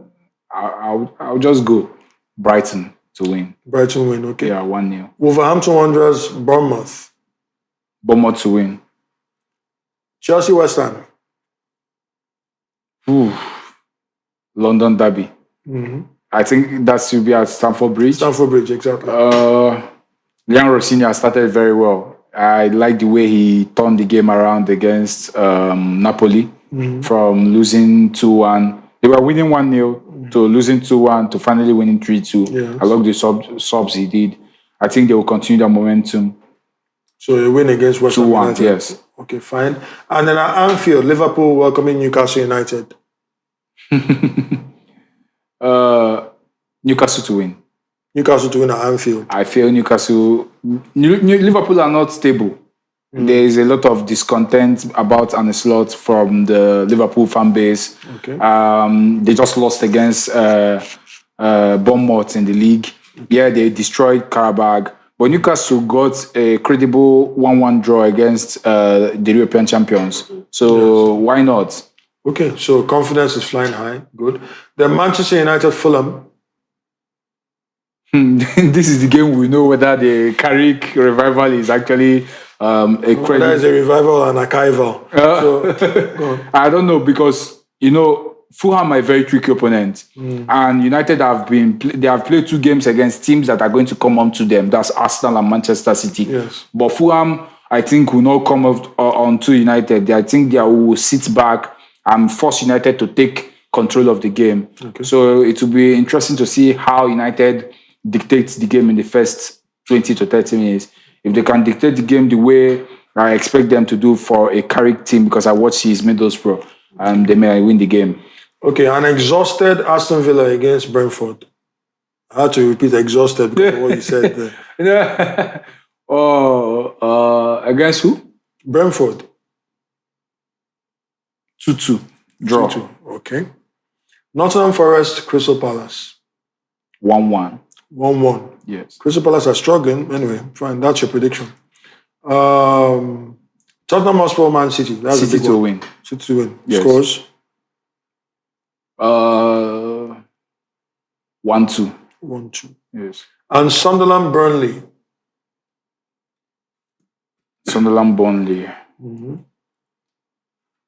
I'll just go Brighton to win. Brighton win, okay. Yeah, 1-0. Wolverhampton Wanderers, Bournemouth. Bournemouth to win. Chelsea West Ham. London Derby. Mm-hmm. I think that should be at Stamford Bridge. Stamford Bridge, exactly. Leon Rossini has started very well. I like the way he turned the game around against Napoli from losing 2-1. They were winning 1-0 to losing 2-1 to finally winning 3-2. Yes. I love the subs he did. I think they will continue their momentum. So a win against West Ham 2-1, United. yes. Okay, fine. And then at Anfield, Liverpool welcoming Newcastle United. Newcastle to win. Newcastle to win at Anfield. I feel Newcastle... Liverpool are not stable. There is a lot of discontent about Arne Slot from the Liverpool fan base. Okay. They just lost against Bournemouth in the league. Yeah, they destroyed Karabag. But Newcastle got a credible 1-1 draw against the European champions. So why not? Okay, so confidence is flying high. Good. Then Manchester United Fulham. This is the game we know whether the Carrick revival is actually a credit. Whether it's a revival and archival. So, I don't know, because, Fulham are a very tricky opponent. And United have played 2 games against teams that are going to come home to them. That's Arsenal and Manchester City. Yes. But Fulham, I think, will not come on to United. I think they will sit back and force United to take control of the game. Okay. So it will be interesting to see how United dictates the game in the first 20 to 30 minutes. If they can dictate the game the way I expect them to do for a Carrick team, because I watched his Middlesbrough, they may win the game. Okay, an exhausted Aston Villa against Brentford. I had to repeat exhausted because of what you said there. Against who? Brentford. 2-2. Draw. 2-2. Okay. Nottingham Forest, Crystal Palace. 1-1. 1-1. Yes. Crystal Palace are struggling. Anyway, fine. That's your prediction. Tottenham Hotspur, Man City. That's City to win. City to win. Yes. Scores? 1-2. 1-2. Yes. And Sunderland, Burnley. Sunderland, Burnley.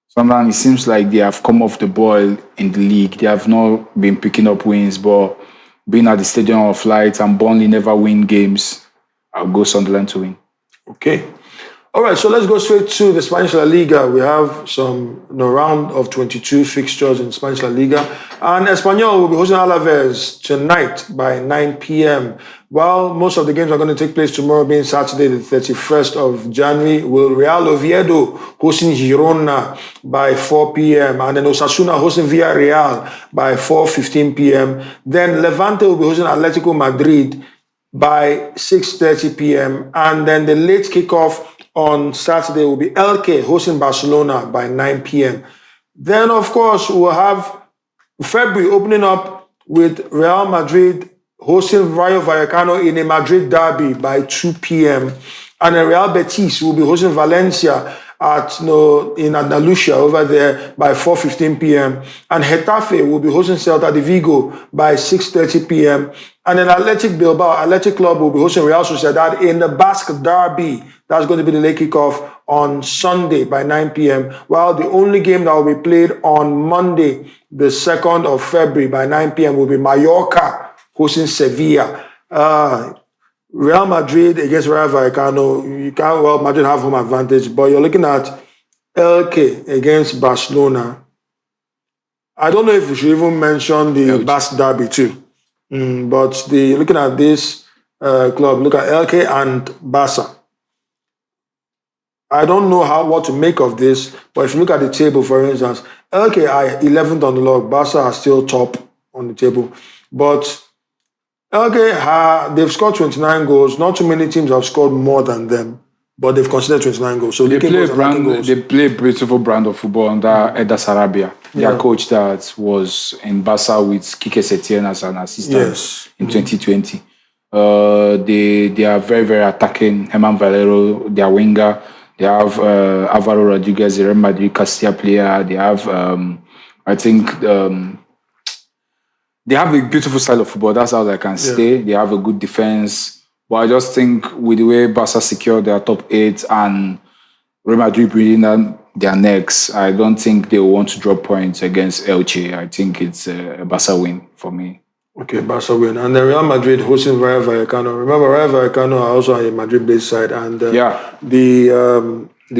Sunderland, it seems like they have come off the ball in the league. They have not been picking up wins, but being at the Stadium of Light and Burnley never win games, I'll go Sunderland to win. Okay. All right, so let's go straight to the Spanish La Liga. We have some round of 22 fixtures in Spanish La Liga. And Espanyol will be hosting Alaves tonight by 9 p.m. While most of the games are going to take place tomorrow, being Saturday, the 31st of January, will Real Oviedo hosting Girona by 4 p.m. And then Osasuna hosting Villarreal by 4:15 p.m. Then Levante will be hosting Atletico Madrid by 6:30 p.m. And then the late kickoff on Saturday will be Elche hosting Barcelona by 9 p.m. Then, of course, we'll have February opening up with Real Madrid hosting Rayo Vallecano in a Madrid derby by 2 p.m. And then Real Betis will be hosting Valencia in Andalusia over there by 4:15 p.m. And Getafe will be hosting Celta de Vigo by 6:30 p.m. And then Athletic Club will be hosting Real Sociedad in the Basque derby. That's going to be the late kickoff on Sunday by 9 p.m. While the only game that will be played on Monday, the 2nd of February by 9 p.m. will be Mallorca hosting Sevilla. Real Madrid against Rayo Vallecano, Madrid have home advantage, but you're looking at LK against Barcelona. I don't know if we should even mention the Basque derby too. But looking at this club, look at LK and Barca. I don't know what to make of this, but if you look at the table, for instance, LK are 11th on the log, Barca are still top on the table. But LK, they've scored 29 goals. Not too many teams have scored more than them, but they've considered 29 goals. So they play a beautiful brand of football under Eder Sarabia, their coach that was in Barca with Kike Setien as an assistant in 2020. They are very, very attacking. Herman Valero, their winger. They have Alvaro Rodriguez, the Real Madrid Castilla player. They have, they have a beautiful style of football. That's how they can stay. They have a good defense. But I just think with the way Barca secured their top 8 and Real Madrid breathing down their necks, I don't think they will want to drop points against Elche. I think it's a Barca win for me. Okay, Barca win. And then Real Madrid hosting Rayo Vallecano. Remember, Rayo Vallecano are also on a Madrid-based side. And the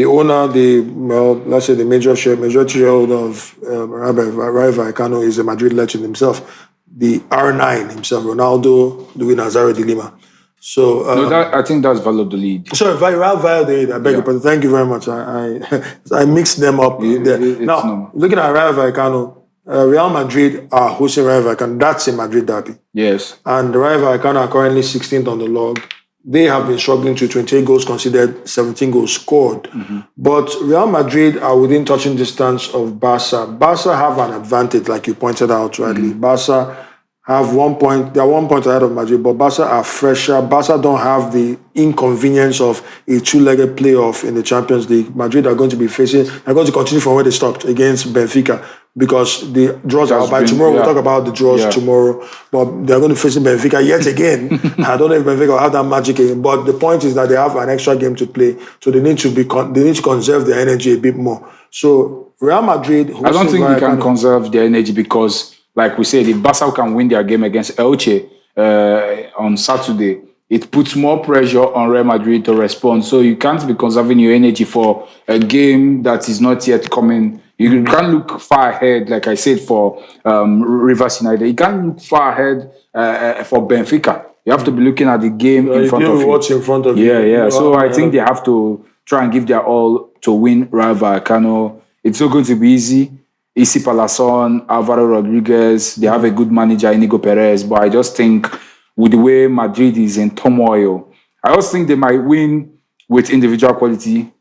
owner, let's say the majority shareholder of Rayo Vallecano is a Madrid legend himself, the R9 himself, Ronaldo Luis Nazario de Lima. So I think that's Valladolid. Sorry, Valladolid. I beg your pardon. Thank you very much. I mixed them up there. Now, looking at Rayo Vallecano, Real Madrid are hosting Rayo Vallecano. That's a Madrid derby. Yes. And Rayo Vallecano are currently 16th on the log. They have been struggling to 28 goals conceded, 17 goals scored. Mm-hmm. But Real Madrid are within touching distance of Barca. Barca have an advantage, like you pointed out rightly. Mm-hmm. Barca have 1 point. They are 1 point ahead of Madrid, but Barca are fresher. Barca don't have the inconvenience of a two-legged playoff in the Champions League. Madrid are going to continue from where they stopped against Benfica, because the draws are by tomorrow. We'll talk about the draws tomorrow, but they're going to face Benfica yet again. I don't know if Benfica will have that magic again, but the point is that they have an extra game to play, so they need to conserve their energy a bit more. So Real Madrid, I don't think they can conserve their energy because, like we said, if Barca can win their game against Elche on Saturday, it puts more pressure on Real Madrid to respond. So you can't be conserving your energy for a game that is not yet coming. You can't look far ahead, like I said, for Rivers United. You can't look far ahead for Benfica. You have to be looking at the game in front of you. What's in front of you. Yeah. So I think they have to try and give their all to win Rayo Vallecano. It's not going to be easy. Isi Palason, Alvaro Rodriguez, they have a good manager, Inigo Perez, but I just think with the way Madrid is in turmoil, I also think they might win with individual quality.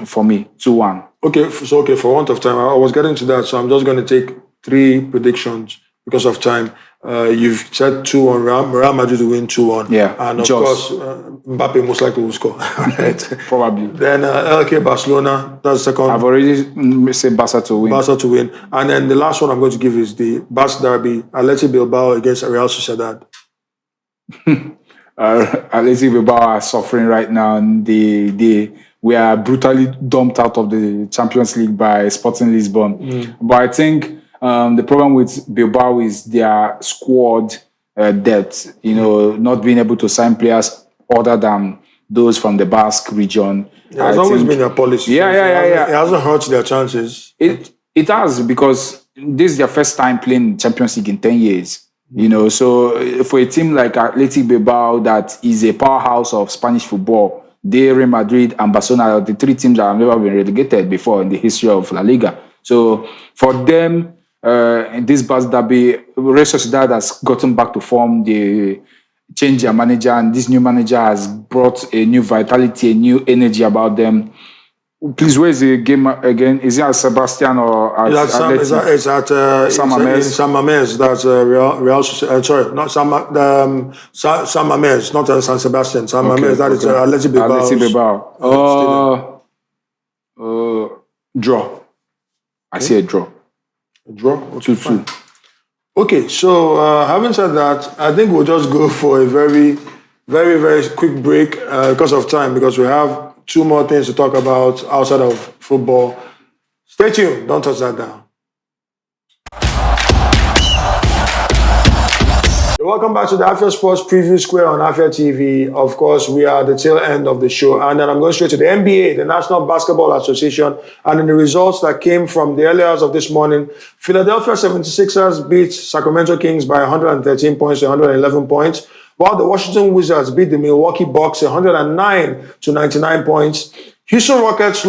For me, 2-1. Okay, for want of time, I was getting to that, so I'm just going to take 3 predictions because of time. You've said 2-1, Real Madrid will win 2-1. Yeah, and of course, Mbappe most likely will score. Right? Probably. Then LK Barcelona, that's the second. I've already said Barca to win. And then the last one I'm going to give is the Basque derby, Athletic Bilbao against Real Sociedad. Athletic Bilbao are suffering right now, and we are brutally dumped out of the Champions League by Sporting Lisbon. But I think the problem with Bilbao is their squad depth, not being able to sign players other than those from the Basque region. It has always been their policy. Yeah. It hasn't hurt their chances. It has, because this is their first time playing Champions League in 10 years. So for a team like Athletic Bilbao that is a powerhouse of Spanish football, Real Madrid and Barcelona are the 3 teams that have never been relegated before in the history of La Liga. So for them, in this Basque derby, Real Sociedad has gotten back to form. They changed their manager, and this new manager has brought a new vitality, a new energy about them. Please, where is the game again? Is it at Sebastian or at it's at San Mamés? in San Mamés. That's Real. Sorry, not San Mamés, not San Sebastian. San Mamés. That is Athletic Bilbao. Draw. I see a draw. A draw. 2-2. Okay, so having said that, I think we'll just go for a very, very, very quick break because of time, because we have 2 more things to talk about outside of football. Stay tuned. Don't touch that down. Welcome back to the Afia Sports Preview Square on Afia TV. Of course, we are at the tail end of the show. And then I'm going straight to the NBA, the National Basketball Association, and in the results that came from the early hours of this morning. Philadelphia 76ers beat Sacramento Kings by 113 points to 111 points, while the Washington Wizards beat the Milwaukee Bucks 109 to 99 points. Houston Rockets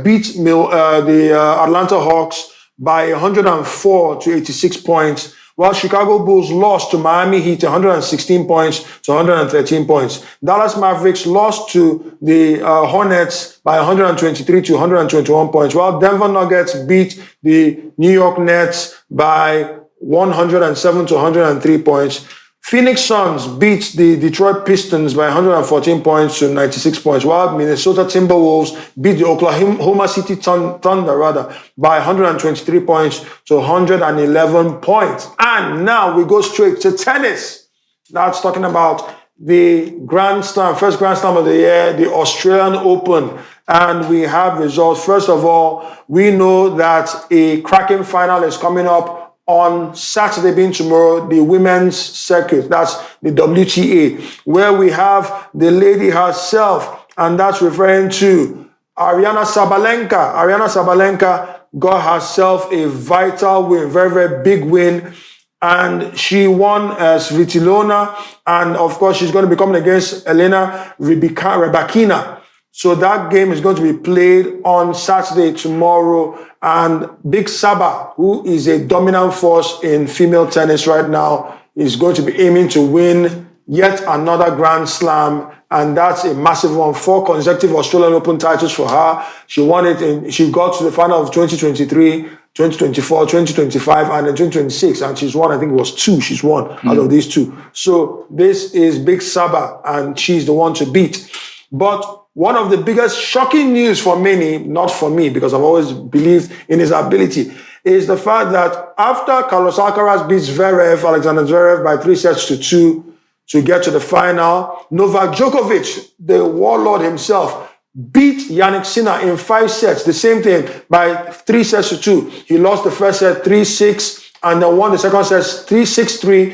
beat the Atlanta Hawks by 104 to 86 points, while Chicago Bulls lost to Miami Heat 116 points to 113 points. Dallas Mavericks lost to the Hornets by 123 to 121 points, while Denver Nuggets beat the New York Nets by 107 to 103 points. Phoenix Suns beat the Detroit Pistons by 114 points to 96 points, while Minnesota Timberwolves beat the Oklahoma City Thunder by 123 points to 111 points. And now we go straight to tennis. That's talking about the Grand Slam, first Grand Slam of the year, the Australian Open. And we have results. First of all, we know that a cracking final is coming up on Saturday, being tomorrow, the women's circuit, that's the WTA, where we have the lady herself, and that's referring to Aryna Sabalenka. Aryna Sabalenka got herself a vital win, very, very big win, and she won Svitolina, and of course, she's going to be coming against Elena Rybakina. So that game is going to be played on Saturday, tomorrow. And Big Saba, who is a dominant force in female tennis right now, is going to be aiming to win yet another Grand Slam. And that's a massive one. 4 consecutive Australian Open titles for her. She won it she got to the final of 2023, 2024, 2025, and then 2026. And she's won, I think it was 2 she's won out of these 2. So this is Big Saba, and she's the one to beat. But one of the biggest shocking news for many, not for me, because I've always believed in his ability, is the fact that after Carlos Alcaraz beats Alexander Zverev by 3-2 to get to the final, Novak Djokovic, the warlord himself, beat Jannik Sinner in 5 sets, the same thing, by 3-2. He lost the first set 3-6, and then won the second set 3-6-3,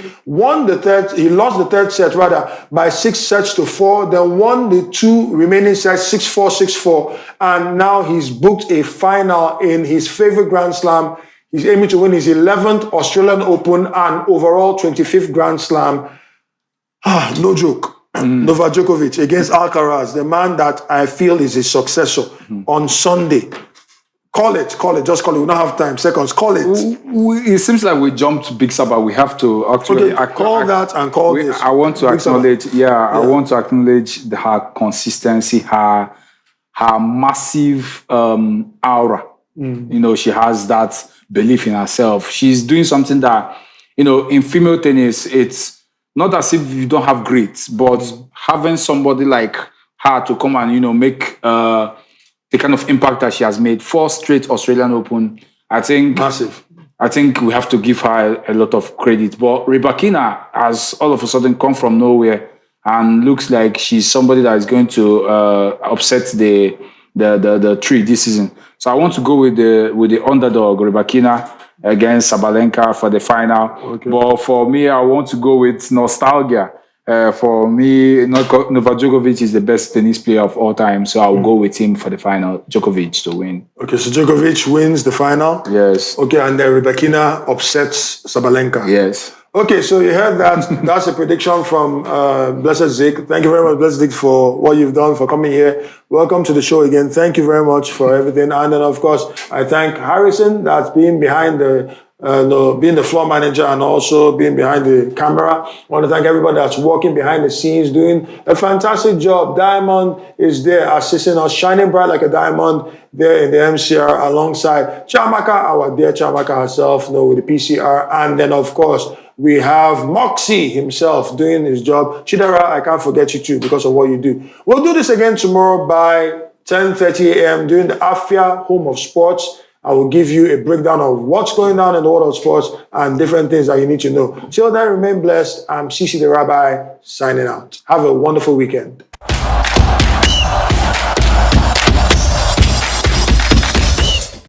he lost the third set by 6-4, then won the 2 remaining sets 6-4, 6-4, and now he's booked a final in his favorite Grand Slam. He's aiming to win his 11th Australian Open and overall 25th Grand Slam. No joke. Novak Djokovic against Alcaraz, the man that I feel is his successor on Sunday. Call it, just call it. We don't have time. Seconds, call it. It seems like we jumped Big Saba. We have to actually call that and call this. I want to acknowledge, I want to acknowledge her consistency, her massive aura. You know, she has that belief in herself. She's doing something that, you know, in female tennis, it's not as if you don't have grit, but having somebody like her to come and, you know, make the kind of impact that she has made, 4 straight Australian Open, I think massive. I think we have to give her a lot of credit. But Rybakina has all of a sudden come from nowhere and looks like she's somebody that is going to upset the tree this season. So I want to go with the underdog, Rybakina, against Sabalenka for the final. Okay. But for me, I want to go with nostalgia. For me, Novak Djokovic is the best tennis player of all time, so I'll go with him for the final, Djokovic to win. Okay, so Djokovic wins the final? Yes. Okay, and then Rybakina upsets Sabalenka? Yes. Okay, so you heard that. That's a prediction from Blessed Zik. Thank you very much, Blessed Zik, for what you've done, for coming here. welcome to the show again. Thank you very much for everything. And then, of course, I thank Harrison that's been behind being the floor manager and also being behind the camera. I want to thank everybody that's working behind the scenes, doing a fantastic job. Diamond is there assisting us, shining bright like a diamond there in the MCR alongside Chamaka, our dear Chamaka herself, with the PCR. And then, of course, we have Moxie himself doing his job. Chidera, I can't forget you too because of what you do. We'll do this again tomorrow by 10:30 a.m. during the Afia Home of Sports. I will give you a breakdown of what's going on in the world of sports and different things that you need to know. Till then, remain blessed. I'm Sisi the Rabbi signing out. Have a wonderful weekend.